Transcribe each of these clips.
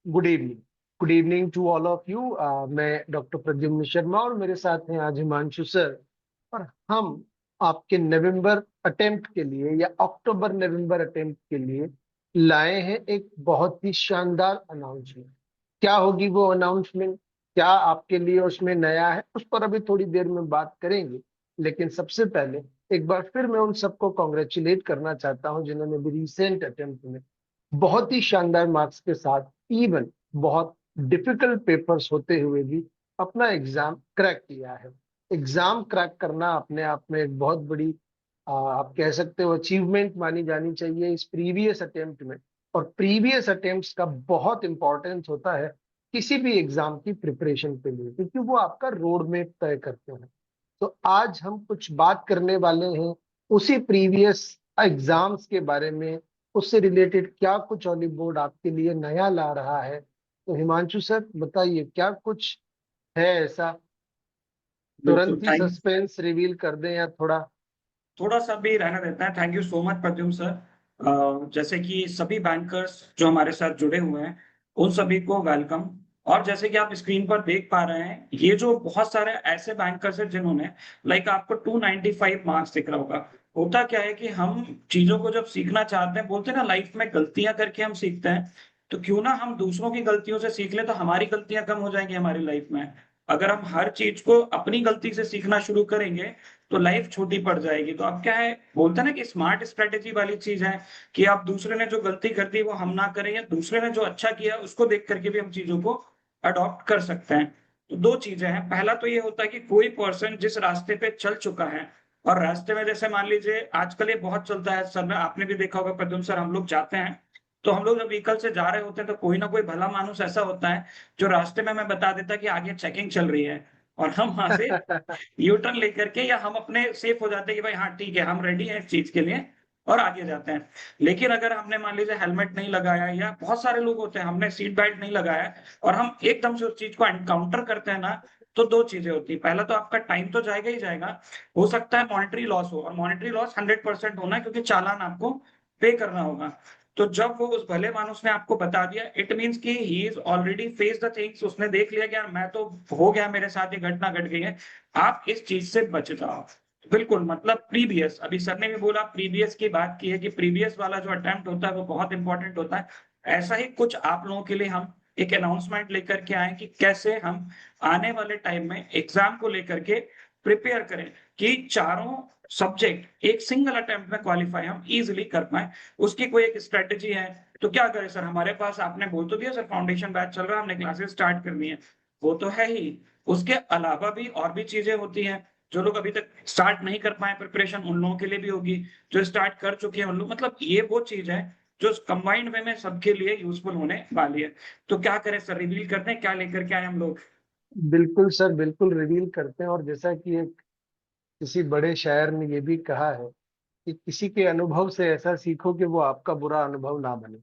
Good evening. Good evening to all of you. मैं doctor Pradyumna Sharma और मेरे साथ हैं आज हिमांशु सर। और हम आपके नवंबर अटेम्प्ट के लिए या अक्टूबर नवंबर अटेम्प्ट के लिए लाए हैं एक बहुत ही शानदार अनाउंसमेंट। क्या होगी वो अनाउंसमेंट, क्या आपके लिए उसमें नया है, उस पर अभी थोड़ी देर में बात करेंगे। लेकिन सबसे पहले एक बार फिर मैं उन सबको कॉन्ग्रेचुलेट करना चाहता हूं जिन्होंने भी रिसेंट अटेम्प्ट में बहुत ही शानदार मार्क्स के साथ, इवन बहुत डिफिकल्ट पेपर्स होते हुए भी अपना एग्जाम क्रैक किया है। एग्जाम क्रैक करना अपने आप में एक बहुत बड़ी आप कह सकते हो अचीवमेंट मानी जानी चाहिए इस प्रीवियस अटेम्प्ट में। और प्रीवियस अटेम्प्ट्स का बहुत इंपॉर्टेंस होता है किसी भी एग्जाम की प्रिपरेशन के लिए, क्योंकि वो आपका रोड मैप तय करते हैं। तो आज हम कुछ बात करने वाले हैं उसी प्रीवियस एग्जाम्स के बारे में, उससे रिलेटेड क्या कुछ ऑली बोर्ड आपके लिए नया ला रहा है। तो हिमांशु सर बताइए, क्या कुछ है ऐसा? बिल्कुल। तुरंत ही थैंक सस्पेंस रिवील कर दें या थोड़ा? थोड़ा सा भी रहना देता है। Thank you so much Pradyumna sir. जैसे कि सभी बैंकर्स जो हमारे साथ जुड़े हुए हैं उन सभी को वेलकम। और जैसे कि आप स्क्रीन पर देख पा रहे हैं, ये जो बहुत सारे ऐसे बैंकर्स हैं जिन्होंने लाइक आपको 295 मार्क्स दिख रहा होगा। होता क्या है कि हम चीजों को जब सीखना चाहते हैं, बोलते हैं ना लाइफ में गलतियां करके हम सीखते हैं। तो क्यों ना हम दूसरों की गलतियों से सीख ले, तो हमारी गलतियां कम हो जाएंगी हमारी लाइफ में। अगर हम हर चीज को अपनी गलती से सीखना शुरू करेंगे तो लाइफ छोटी पड़ जाएगी। तो अब क्या है, बोलते हैं ना कि स्मार्ट स्ट्रेटेजी वाली चीज है कि आप दूसरे ने जो गलती कर दी वो हम ना करें, या दूसरे ने जो अच्छा किया उसको देख करके भी हम चीजों को अडॉप्ट कर सकते हैं। तो दो चीजें हैं। पहला तो ये होता है कि कोई पर्सन जिस रास्ते पे चल चुका है, और रास्ते में जैसे मान लीजिए आजकल ये बहुत चलता है सर, आपने भी देखा होगा प्रद्युम्न सर, हम लोग जाते हैं तो हम लोग जब व्हीकल से जा रहे होते हैं तो कोई ना कोई भला मानुस ऐसा होता है जो रास्ते में हमें बता देता है कि आगे चेकिंग चल रही है, और हम वहां से यू टर्न लेकर के, या हम अपने सेफ हो जाते हैं कि भाई हाँ ठीक है हम रेडी हैं इस चीज के लिए, और आगे जाते हैं। लेकिन अगर हमने मान लीजिए हेलमेट नहीं लगाया, या बहुत सारे लोग होते हैं हमने सीट बेल्ट नहीं लगाया, और हम एकदम से उस चीज को एनकाउंटर करते हैं ना, तो दो चीजें होती है। पहला तो आपका टाइम तो जाएगा ही जाएगा, हो सकता है मॉनेटरी लॉस हो, और मॉनेटरी लॉस 100% होना है क्योंकि चालान आपको पे करना होगा। तो जब वो उस भले मानुस ने आपको बता दिया, इट मीन्स कि he is already face the things, उसने देख लिया कि यार मैं तो हो गया, मेरे साथ ये घटना घट गई है, आप इस चीज से बच जाओ। बिल्कुल, मतलब प्रीवियस, अभी सर ने भी बोला प्रीवियस की बात की है कि प्रीवियस वाला जो अटेम्प्ट होता है वो बहुत इंपॉर्टेंट होता है। ऐसा ही कुछ आप लोगों के लिए हम एक अनाउंसमेंट लेकर के आए कि कैसे हम आने वाले टाइम में एग्जाम को लेकर के प्रिपेयर करें कि चारों सब्जेक्ट एक सिंगल अटेम्प्ट में क्वालिफाई हम इजिली कर पाए। उसकी कोई एक स्ट्रेटेजी है। तो क्या करें सर, हमारे पास आपने बोल तो दिया सर फाउंडेशन बैच चल रहा है, हमने क्लासेस स्टार्ट करनी है, वो तो है ही। उसके अलावा भी और भी चीजें होती हैं। जो लोग अभी तक स्टार्ट नहीं कर पाए प्रिपरेशन, उन लोगों के लिए भी होगी। जो स्टार्ट कर चुके हैं उन लोग, मतलब ये वो चीज है जो कंबाइंड वे में सबके लिए यूजफुल होने वाली है। तो क्या करें सर, रिवील करते हैं क्या लेकर के आए हम लोग? बिल्कुल सर, बिल्कुल रिवील करते हैं। और जैसा कि एक किसी बड़े शायर ने ये भी कहा है कि किसी के अनुभव से ऐसा सीखो कि वो आपका बुरा अनुभव ना बने।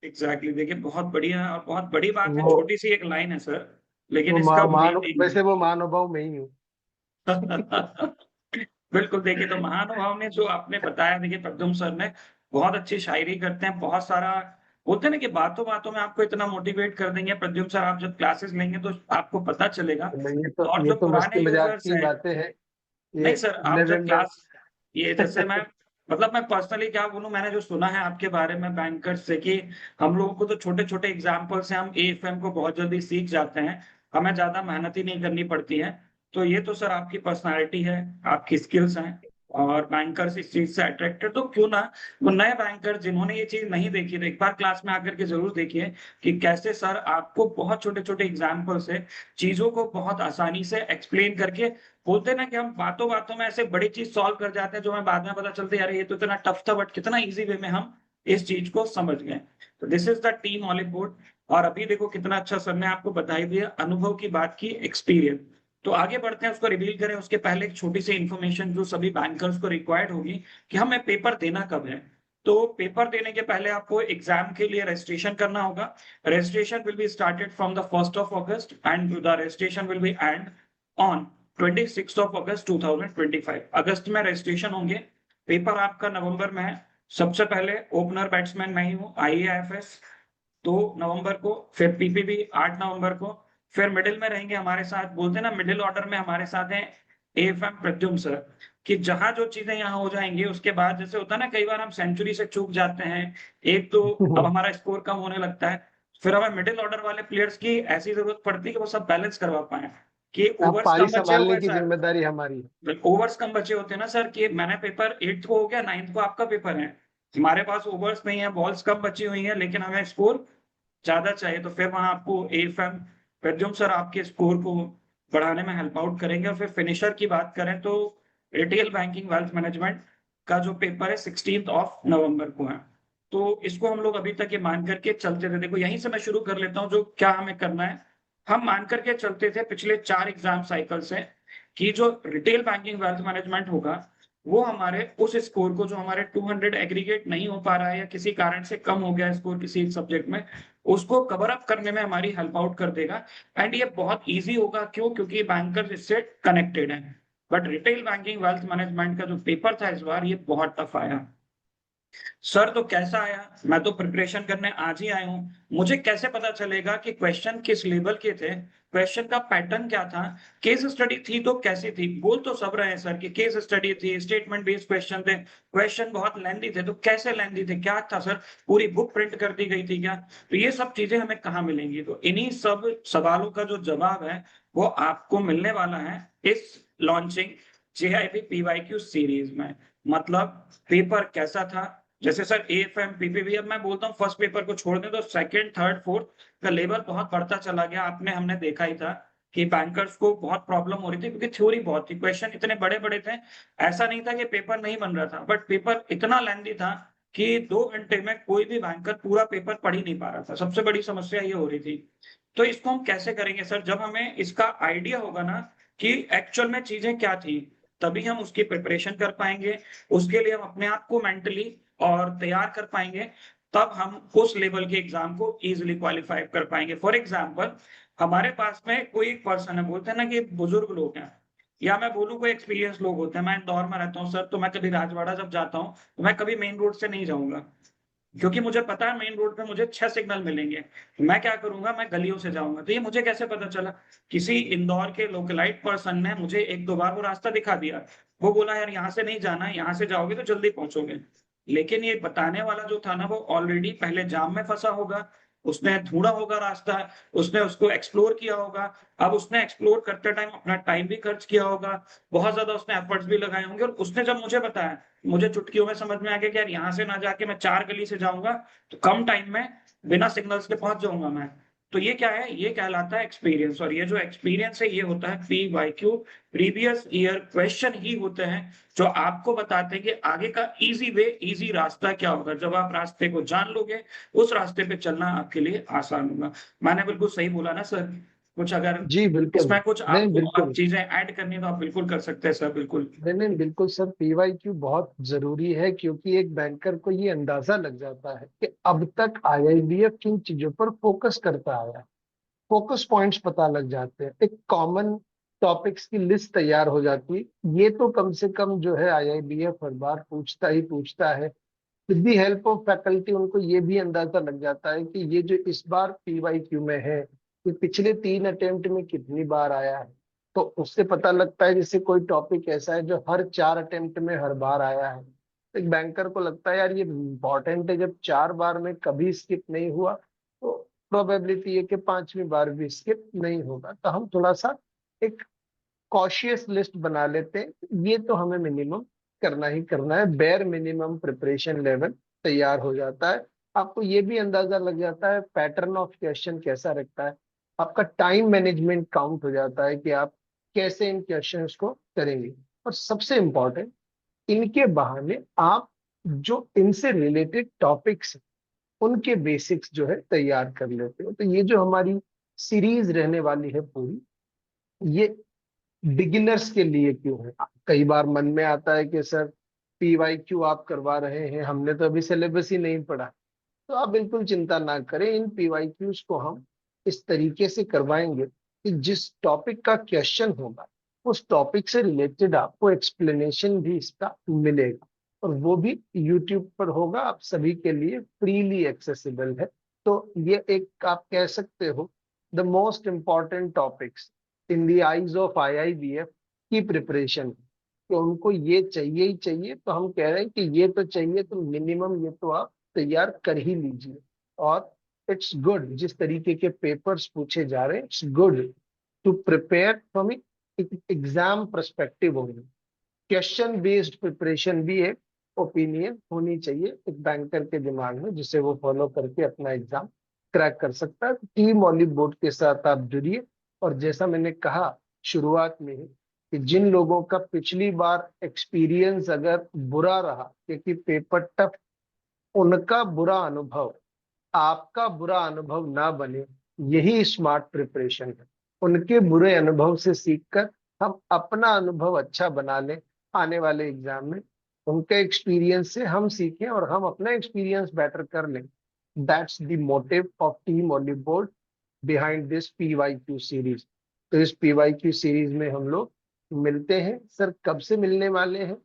एग्जैक्टली, देखिए बहुत बढ़िया और बहुत बड़ी बात है, वो छोटी सी एक लाइन है सर, लेकिन इसका मीनिंग वैसे वो महानुभव में ही हूँ। बिल्कुल। देखिए, तो महानुभाव ने जो आपने बताया, देखिए प्रद्युम्न सर ने बहुत अच्छी शायरी करते हैं, बहुत सारा बोलते हैं ना कि बातों बातों में आपको इतना मोटिवेट कर देंगे प्रद्युम्न सर, आप जब क्लासेस लेंगे तो आपको पता चलेगा। नहीं, और ये जो तो मस्ती पुराने मजाक यूजर्स की हैं, बातें हैं। ये नहीं सर, आप जब नवंबर। क्लास, ये जैसे मैं, मतलब मैं पर्सनली क्या बोलूं, मैंने जो सुना है आपके बारे में बैंकर्स से कि हम लोगों को तो छोटे छोटे एग्जाम्पल से हम एएफएम को बहुत जल्दी सीख जाते हैं, हमें ज्यादा मेहनत ही नहीं करनी पड़ती है। तो ये तो सर आपकी पर्सनालिटी है, आपकी स्किल्स हैं, और बैंकर्स इस चीज से अट्रैक्टेड। तो क्यों ना वो नए बैंकर जिन्होंने ये चीज नहीं देखी, तो एक बार क्लास में आकर के जरूर देखिए कि कैसे सर आपको बहुत छोटे छोटे एग्जाम्पल से चीजों को बहुत आसानी से एक्सप्लेन करके, बोलते हैं ना कि हम बातों बातों में ऐसे बड़ी चीज सॉल्व कर जाते हैं जो हमें बाद में पता चलती है अरे ये तो इतना टफ था, बट कितना इजी वे में हम इस चीज को समझ गए। तो this is the team olive board. और अभी देखो कितना अच्छा सर ने आपको बताई दिया, अनुभव की बात की, एक्सपीरियंस। तो आगे बढ़ते हैं, उसको रिवील करें उसके पहले एक छोटी सी इन्फॉर्मेशन जो सभी बैंकर्स को रिक्वायर्ड होगी कि हमें पेपर देना कब है। तो पेपर देने के पहले आपको एग्जाम के लिए रजिस्ट्रेशन करना होगा। Registration will be started from the 1st of August and the registration will be and on 26th of August 2025। अगस्त में रजिस्ट्रेशन होंगे। पेपर आपका नवंबर में है। सबसे पहले ओपनर बैट्समैन मैं ही हूँ, IAFS। 2 नवंबर को, फिर पीपीबी 8 नवंबर को, फिर मिडिल में रहेंगे हमारे साथ, बोलते हैं ना मिडिल ऑर्डर में हमारे साथ हैं एएफएम प्रद्युम्न सर, कि जहां जो चीजें यहाँ हो जाएंगी उसके बाद जैसे होता है ना कई बार हम सेंचुरी से चूक जाते हैं, एक तो अब हमारा स्कोर कम होने लगता है, फिर हमें मिडिल ऑर्डर वाले प्लेयर्स की ऐसी जरूरत पड़ती है कि वो सब बैलेंस करवा पाए, कि अब ओवर्स पारी कम बचे हुए संभालने हैं की सर, जिम्मेदारी हमारी है। ओवर्स कम बचे होते हैं ना सर, कि मैंने पेपर 8th को हो गया, 9th को आपका पेपर है, हमारे पास ओवर्स नहीं है, बॉल्स कम बची हुई है, लेकिन हमें स्कोर ज्यादा चाहिए, तो फिर वहां आपको एएफएम प्रद्युम्न सर आपके स्कोर को बढ़ाने में हेल्प आउट करेंगे। और फिर फिनिशर की बात करें तो रिटेल बैंकिंग वेल्थ मैनेजमेंट का जो पेपर है 16 नवंबर को है, तो इसको हम लोग अभी तक ये मान करके चलते थे, देखो यहीं से मैं शुरू कर लेता हूँ जो क्या हमें करना है। हम मान करके चलते थे पिछले 4 एग्जाम साइकिल से कि जो रिटेल बैंकिंग वेल्थ मैनेजमेंट होगा वो हमारे उस स्कोर को, जो हमारे 200 एग्रीगेट नहीं हो पा रहा है या किसी कारण से कम हो गया स्कोर किसी एक सब्जेक्ट में, उसको कवर अप करने में हमारी हेल्प आउट कर देगा। एंड ये बहुत इजी होगा, क्यों? क्योंकि बैंकर इससे कनेक्टेड है। But retail banking wealth management का जो पेपर था इस बार, ये बहुत टफ आया सर। तो कैसा आया? मैं तो प्रिपरेशन करने आज ही आया हूँ, मुझे कैसे पता चलेगा कि क्वेश्चन किस लेवल के थे, क्वेश्चन का पैटर्न क्या था, केस स्टडी थी तो कैसी थी? बोल तो सब रहे हैं सर कि केस स्टडी थी, स्टेटमेंट बेस्ड क्वेश्चन थे, क्वेश्चन बहुत लेंथी थे, तो कैसे लेंथी थे, क्या था सर, पूरी बुक प्रिंट कर दी गई थी क्या? तो ये सब चीजें हमें कहाँ मिलेंगी? तो इन्हीं सब सवालों का जो जवाब है वो आपको मिलने वाला है इस लॉन्चिंग जेआईबी पीवाईक्यू सीरीज में। मतलब पेपर कैसा था, जैसे सर एएफएम पीपीबी, अब मैं बोलता हूँ फर्स्ट पेपर को छोड़ दें तो सेकंड थर्ड फोर्थ का लेवल बहुत बढ़ता चला गया, आपने हमने देखा ही था कि बैंकर्स को बहुत प्रॉब्लम हो रही थी क्योंकि थ्योरी बहुत थी, क्वेश्चन इतने बड़े बड़े थे, ऐसा नहीं था कि पेपर नहीं बन रहा था, बट पेपर इतना लेंथी था कि 2 घंटे में कोई भी बैंकर पूरा पेपर पढ़ ही नहीं पा रहा था, सबसे बड़ी समस्या ये हो रही थी। तो इसको हम कैसे करेंगे सर? जब हमें इसका आइडिया होगा ना कि एक्चुअल में चीजें क्या थी, तभी हम उसकी प्रिपरेशन कर पाएंगे, उसके लिए हम अपने आप को मेंटली और तैयार कर पाएंगे, तब हम उस लेवल के एग्जाम को इजीली क्वालिफाई कर पाएंगे। फॉर एग्जांपल, हमारे पास में कोई एक पर्सन है, बोलते हैं ना कि बुजुर्ग लोग हैं, या मैं बोलूँ कोई एक्सपीरियंस लोग होते हैं, मैं इंदौर में रहता हूँ सर, तो मैं कभी राजवाड़ा जब जाता हूँ तो मैं कभी मेन रोड से नहीं जाऊंगा, क्योंकि मुझे पता है मेन रोड पे मुझे 6 सिग्नल मिलेंगे, तो मैं क्या करूंगा, मैं गलियों से जाऊंगा। तो ये मुझे कैसे पता चला? किसी इंदौर के लोकलाइट पर्सन ने मुझे 1-2 बार वो रास्ता दिखा दिया, वो बोला यार यहाँ से नहीं जाना है, यहाँ से जाओगे तो जल्दी पहुंचोगे। लेकिन ये बताने वाला जो था ना, वो ऑलरेडी पहले जाम में फंसा होगा, उसने ढूंढा होगा रास्ता, उसने उसको एक्सप्लोर किया होगा, अब उसने एक्सप्लोर करते टाइम अपना टाइम भी खर्च किया होगा, बहुत ज्यादा उसने एफर्ट्स भी लगाए होंगे, और उसने जब मुझे बताया, मुझे चुटकियों में समझ में आ गया कि यार यहाँ से ना जाके मैं 4 गली से जाऊंगा तो कम टाइम में बिना सिग्नल्स के पहुंच जाऊंगा मैं। तो ये क्या है? ये कहलाता है एक्सपीरियंस, और ये जो एक्सपीरियंस है ये होता है पीवाईक्यू, प्रीवियस ईयर क्वेश्चन ही होते हैं जो आपको बताते हैं कि आगे का इजी वे, इजी रास्ता क्या होगा। जब आप रास्ते को जान लोगे, उस रास्ते पे चलना आपके लिए आसान होगा। मैंने बिल्कुल सही बोला ना सर? कुछ अगर जी बिल्कुल। इसमें कुछ नहीं आपको बिल्कुल। चीजें ऐड करनी है तो आप बिल्कुल कर सकते हैं सर, बिल्कुल। नहीं नहीं बिल्कुल सर, पीवाईक्यू बहुत जरूरी है, क्योंकि एक बैंकर को ये अंदाजा लग जाता है कि अब तक आईआईबीएफ किन चीजों पर फोकस करता आया है। फोकस पॉइंट्स पता लग जाते हैं, एक कॉमन टॉपिक्स की लिस्ट तैयार हो जाती है। ये तो कम से कम जो है आईआईबीएफ हर बार पूछता ही पूछता है। With the help of faculty उनको ये भी अंदाजा लग जाता है कि ये जो इस बार पीवाईक्यू में है, ये पिछले 3 अटेम्प्ट में कितनी बार आया है। तो उससे पता लगता है, जैसे कोई टॉपिक ऐसा है जो हर 4 अटेम्प्ट में हर बार आया है, तो एक बैंकर को लगता है यार ये इम्पोर्टेंट है, जब 4 बार में कभी स्किप नहीं हुआ तो प्रोबेबिलिटी है कि 5वीं बार भी स्किप नहीं होगा। तो हम थोड़ा सा एक कॉशियस लिस्ट बना लेते हैं, ये तो हमें मिनिमम करना ही करना है, बेयर मिनिमम प्रिपरेशन लेवल तैयार हो जाता है। आपको ये भी अंदाजा लग जाता है पैटर्न ऑफ क्वेश्चन कैसा रखता है, आपका टाइम मैनेजमेंट काउंट हो जाता है कि आप कैसे इन क्वेश्चंस को करेंगे। और सबसे इम्पोर्टेंट, इनके बहाने आप जो इनसे रिलेटेड टॉपिक्स उनके बेसिक्स जो है तैयार कर लेते हो। तो ये जो हमारी सीरीज रहने वाली है पूरी, ये बिगिनर्स के लिए क्यों है? कई बार मन में आता है कि सर पीवाईक्यू आप करवा रहे हैं, हमने तो अभी सिलेबस ही नहीं पढ़ा। तो आप बिल्कुल चिंता ना करें, इन पीवाईक्यूज को हम इस तरीके से करवाएंगे कि जिस टॉपिक का क्वेश्चन होगा उस टॉपिक से रिलेटेड आपको एक्सप्लेनेशन भी इसका मिलेगा, और वो भी यूट्यूब पर होगा, आप सभी के लिए फ्रीली एक्सेसिबल है। तो ये एक आप कह सकते हो the most important topics in the eyes of IIBF की प्रिपरेशन, कि उनको ये चाहिए ही चाहिए। तो हम कह रहे हैं कि ये तो चाहिए, तो मिनिमम ये तो आप तैयार कर ही लीजिए। और इट्स गुड जिस तरीके के पेपर्स पूछे जा रहे हैं, it's good to prepare from exam perspective होंगे। क्वेश्चन बेस्ड प्रिपरेशन भी एक ओपिनियन होनी चाहिए एक बैंकर के दिमाग में, जिसे वो फॉलो करके अपना एग्जाम क्रैक कर सकता है। टीम ऑलिव बोर्ड के साथ आप जुड़िए। और जैसा मैंने कहा शुरुआत में ही, कि जिन लोगों का पिछली बार एक्सपीरियंस अगर बुरा रहा क्योंकि पेपर टफ, उनका बुरा अनुभव आपका बुरा अनुभव ना बने, यही स्मार्ट प्रिपरेशन है। उनके बुरे अनुभव से सीखकर हम अपना अनुभव अच्छा बना लें आने वाले एग्जाम में। उनके एक्सपीरियंस से हम सीखें और हम अपना एक्सपीरियंस बेटर कर लें। That's the motive of team Oliveboard behind this PYQ series. तो इस पीवाईक्यू सीरीज में हम लोग मिलते हैं सर। कब से मिलने वाले हैं?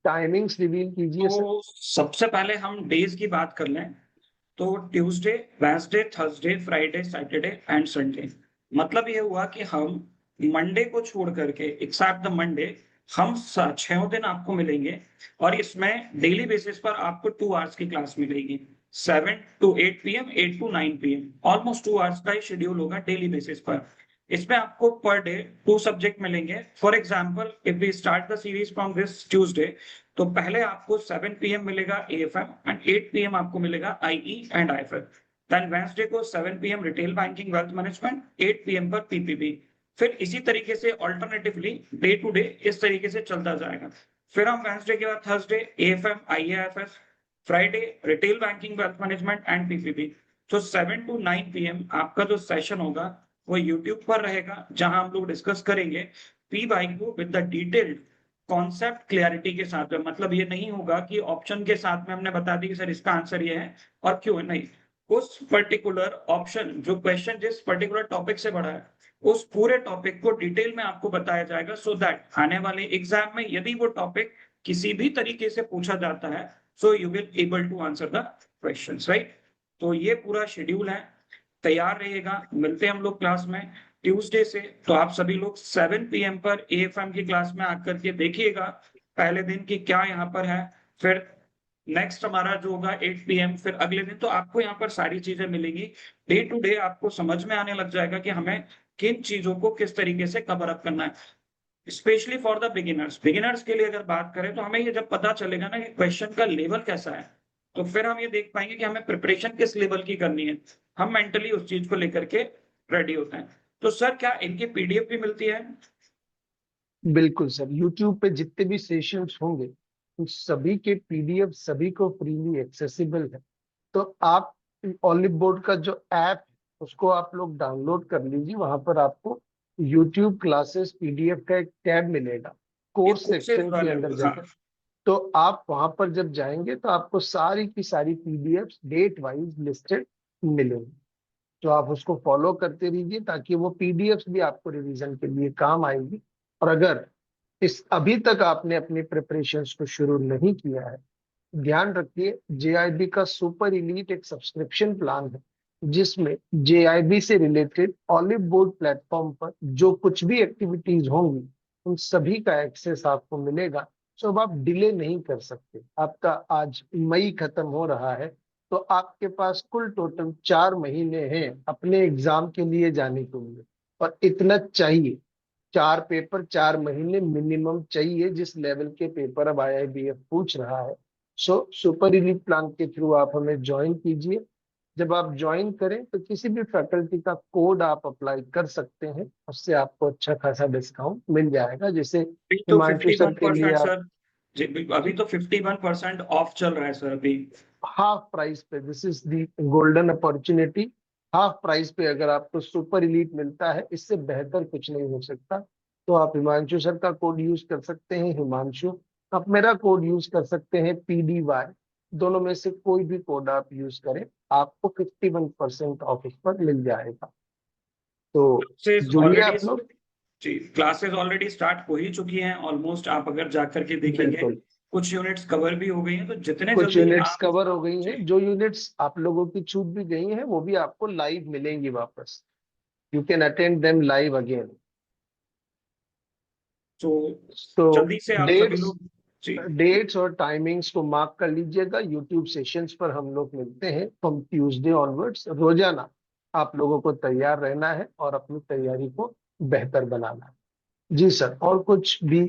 टाइमिंग्स रिवील कीजिए सर। तो सबसे पहले हम डेज की बात कर लें, तो Tuesday, Wednesday, Thursday, Friday, Saturday and Sunday. मतलब ये हुआ कि हम मंडे को छोड़ करके एक्सेप्ट द मंडे हम 6 दिन आपको मिलेंगे, और इसमें डेली बेसिस पर आपको 2 आवर्स की क्लास मिलेगी। 7 to 8 PM, 8 to 9 PM, almost 2 hours का ही शेड्यूल होगा डेली बेसिस पर। इसमें आपको पर डे 2 सब्जेक्ट मिलेंगे। For example, if we start the series from this Tuesday, तो पहले आपको 7 PM मिलेगा एएफएम एंड 8 PM आपको मिलेगा IE and IFF. Then Wednesday को 7 PM retail banking wealth management, 8 PM पर पीपीबी। फिर इसी तरीके से ऑल्टरनेटिवली डे टू डे इस तरीके से चलता जाएगा। फिर हम वेंसडे के बाद Thursday AFM, IAFS, Friday retail banking wealth management and PPB. तो 7 to 9 PM आपका जो सेशन होगा वो यूट्यूब पर रहेगा, जहां हम लोग डिस्कस करेंगे पी बाई को with the detailed concept clarity के साथ में। मतलब ये नहीं होगा कि ऑप्शन के साथ में हमने बता दी कि सर इसका आंसर ये है और क्यों है, नहीं। उस पर्टिकुलर ऑप्शन, जो क्वेश्चन जिस पर्टिकुलर टॉपिक से बढ़ा है, उस पूरे टॉपिक को डिटेल में आपको बताया जाएगा, सो दैट आने वाले एग्जाम में यदि वो टॉपिक किसी भी तरीके से पूछा जाता है, so you will able to answer the questions, right. तो ये पूरा शेड्यूल है, तैयार रहिएगा। मिलते हैं हम लोग क्लास में ट्यूसडे से। तो आप सभी लोग 7 PM पर एएफएम की क्लास में आकर के देखिएगा पहले दिन की क्या यहाँ पर है। फिर नेक्स्ट हमारा जो होगा 8 PM, फिर अगले दिन। तो आपको यहाँ पर सारी चीजें मिलेंगी। डे टू डे आपको समझ में आने लग जाएगा कि हमें किन चीजों को किस तरीके से कवर अप करना है। Specially for the beginners, beginners के लिए अगर बात करें, तो हमें ये जब पता चलेगा ना कि क्वेश्चन का लेवल कैसा है, तो फिर हम ये देख पाएंगे कि हमें प्रिपरेशन किस लेवल की करनी है। हम मेंटली उस चीज को लेकर के रेडी होते हैं। तो सर, क्या इनकी पीडीएफ भी मिलती है? बिल्कुल सर, यूट्यूब पे जितने भी सेशंस होंगे उन सभी के पीडीएफ सभी को फ्रीली एक्सेसिबल है। तो आप ऑलिव बोर्ड का जो ऐप है उसको आप लोग डाउनलोड कर लीजिए। वहां पर आपको यूट्यूब क्लासेस पीडीएफ का एक टैब मिलेगा ये कोर्स कोर्सेज सेक्शन के वाले, अंदर हाँ। जाकर। तो आप वहां पर जब जाएंगे तो आपको सारी की सारी पीडीएफ डेट वाइज लिस्टेड मिलेंगी। तो आप उसको फॉलो करते रहिए ताकि वो पीडीएफ भी आपको रिवीजन के लिए काम आएगी। और अगर इस अभी तक आपने अपनी प्रिपरेशंस को शुरू नहीं किया है, ध्यान रखिए जेआईबी का सुपर इलीट एक सब्सक्रिप्शन प्लान है, जिसमें जेआईबी से रिलेटेड ऑलिव बोर्ड प्लेटफॉर्म पर जो कुछ भी एक्टिविटीज होंगी उन सभी का एक्सेस आपको मिलेगा। सो अब आप डिले नहीं कर सकते। आपका आज मई खत्म हो रहा है, तो आपके पास कुल टोटल 4 महीने हैं अपने एग्जाम के लिए जाने के लिए। और इतना चाहिए, 4 पेपर 4 महीने मिनिमम चाहिए जिस लेवल के पेपर अब आईआईबीएफ पूछ रहा है। सो सुपर इलीट प्लान के थ्रू आप हमें ज्वाइन कीजिए। जब आप ज्वाइन करें तो किसी भी फैकल्टी का कोड आप अप्लाई कर सकते हैं, उससे आपको अच्छा खासा डिस्काउंट मिल जाएगा। जैसे अभी तो हिमांशु सर के लिए 51% आप सर जी, अभी तो 51% ऑफ चल रहा है सर अभी। हाफ प्राइस पे, this is the golden opportunity. Half price पे अगर आपको सुपर इलीट मिलता है, इससे बेहतर कुछ नहीं हो सकता। तो आप हिमांशु सर का कोड यूज कर सकते हैं, हिमांशु। आप मेरा कोड यूज कर सकते हैं, PDY। दोनों में से कोई भी कोड आप यूज करें, आपको 51% ऑफ इस पर मिल जाएगा। तो क्लासेस जुड़िए ऑलरेडी, आप लोग। जी, क्लासेस ऑलरेडी स्टार्ट हो ही चुकी हैं ऑलमोस्ट। आप अगर जाकर के देखेंगे बिल्कुल कुछ यूनिट्स कवर भी हो गई हैं, तो जितने कुछ जल्दी यूनिट्स आप कवर हो गई हैं, जी जो यूनिट्स आप लोगों की छूट भी गई हैं वो भी आपको लाइव मिलेंगी वापस। You can attend them live again. तो तो जल्दी से आप सभी डेट्स लोग जी डेट्स और टाइमिंग्स को मार्क कर लीजिएगा। यूट्यूब सेशंस पर हम लोग मिलते हैं फ्रॉम ट्यूसडे ऑनवर्ड्स। रोजाना आप लोगों को तैयार रहना है और अपनी तैयारी को बेहतर बनाना है। जी सर, और कुछ भी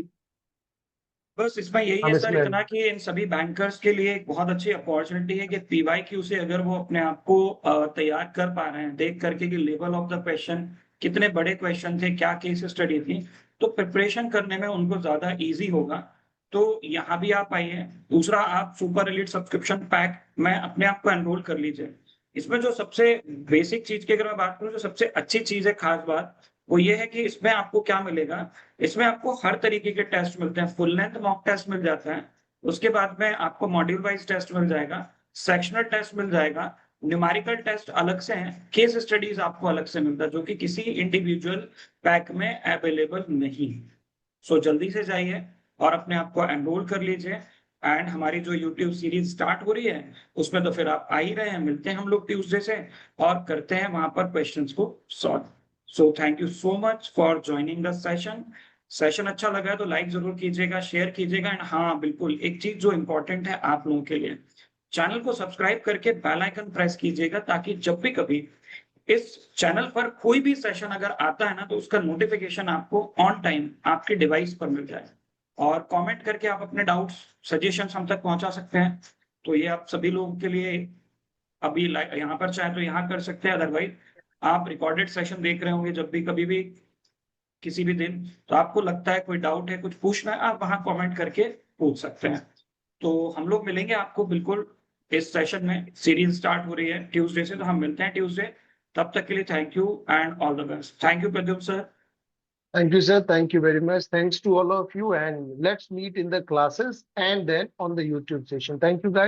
बस इसमें यही है हम सर इसमें? इतना कि इन सभी बैंकर्स के लिए एक बहुत अच्छी अपॉर्चुनिटी है कि पीवाईक्यू से अगर वो अपने आप को तैयार कर पा रहे हैं देख करके कि लेवल ऑफ द क्वेश्चन कितने बड़े क्वेश्चन थे, क्या केस स्टडी थी, तो प्रिपरेशन करने में उनको ज्यादा इजी होगा। तो यहाँ भी आप आइए। दूसरा, आप सुपर एलिट सब्सक्रिप्शन पैक में अपने आप को एनरोल कर लीजिए। इसमें जो सबसे बेसिक चीज की अगर मैं बात करूँ, जो सबसे अच्छी चीज है, खास बात वो ये है कि इसमें आपको क्या मिलेगा। इसमें आपको हर तरीके के टेस्ट मिलते हैं। फुल लेंथ मॉक टेस्ट मिल जाता है, उसके बाद में आपको मॉड्यूल वाइज टेस्ट मिल जाएगा, सेक्शनल टेस्ट मिल जाएगा, न्यूमेरिकल टेस्ट अलग से हैं, केस स्टडीज आपको अलग से मिलता है जो कि किसी इंडिविजुअल पैक में अवेलेबल नहीं। सो जल्दी से जाइए और अपने आप को एनरोल कर लीजिए। एंड हमारी जो यूट्यूब सीरीज स्टार्ट हो रही है उसमें तो फिर आप आ ही रहे हैं, मिलते हैं हम लोग ट्यूसडे से और करते हैं वहां पर क्वेश्चंस को solve. So thank you so much for joining the session. Session अच्छा लगा है तो लाइक जरूर कीजिएगा, शेयर कीजिएगा। एंड हाँ बिल्कुल, एक चीज जो इंपॉर्टेंट है आप लोगों के लिए, चैनल को सब्सक्राइब करके बेल आइकन प्रेस कीजिएगा ताकि जब भी कभी इस चैनल पर कोई भी सेशन अगर आता है ना तो उसका नोटिफिकेशन आपको ऑन टाइम आपके डिवाइस पर मिल जाए। और कमेंट करके आप अपने डाउट्स सजेशंस हम तक पहुंचा सकते हैं। तो ये आप सभी लोगों के लिए अभी यहाँ पर चाहे तो यहाँ कर सकते हैं, अदरवाइज आप रिकॉर्डेड सेशन देख रहे होंगे जब भी कभी भी किसी भी दिन, तो आपको लगता है कोई डाउट है, कुछ पूछना है, आप वहां कमेंट करके पूछ सकते हैं। तो हम लोग मिलेंगे आपको बिल्कुल इस सेशन में। सीरीज स्टार्ट हो रही है ट्यूसडे से, तो हम मिलते हैं ट्यूसडे। तब तक के लिए thank you and all the best. Thank you Pradyumna sir. Thank you, sir. Thank you very much. Thanks to all of you. And let's meet in the classes and then on the YouTube session. Thank you, guys.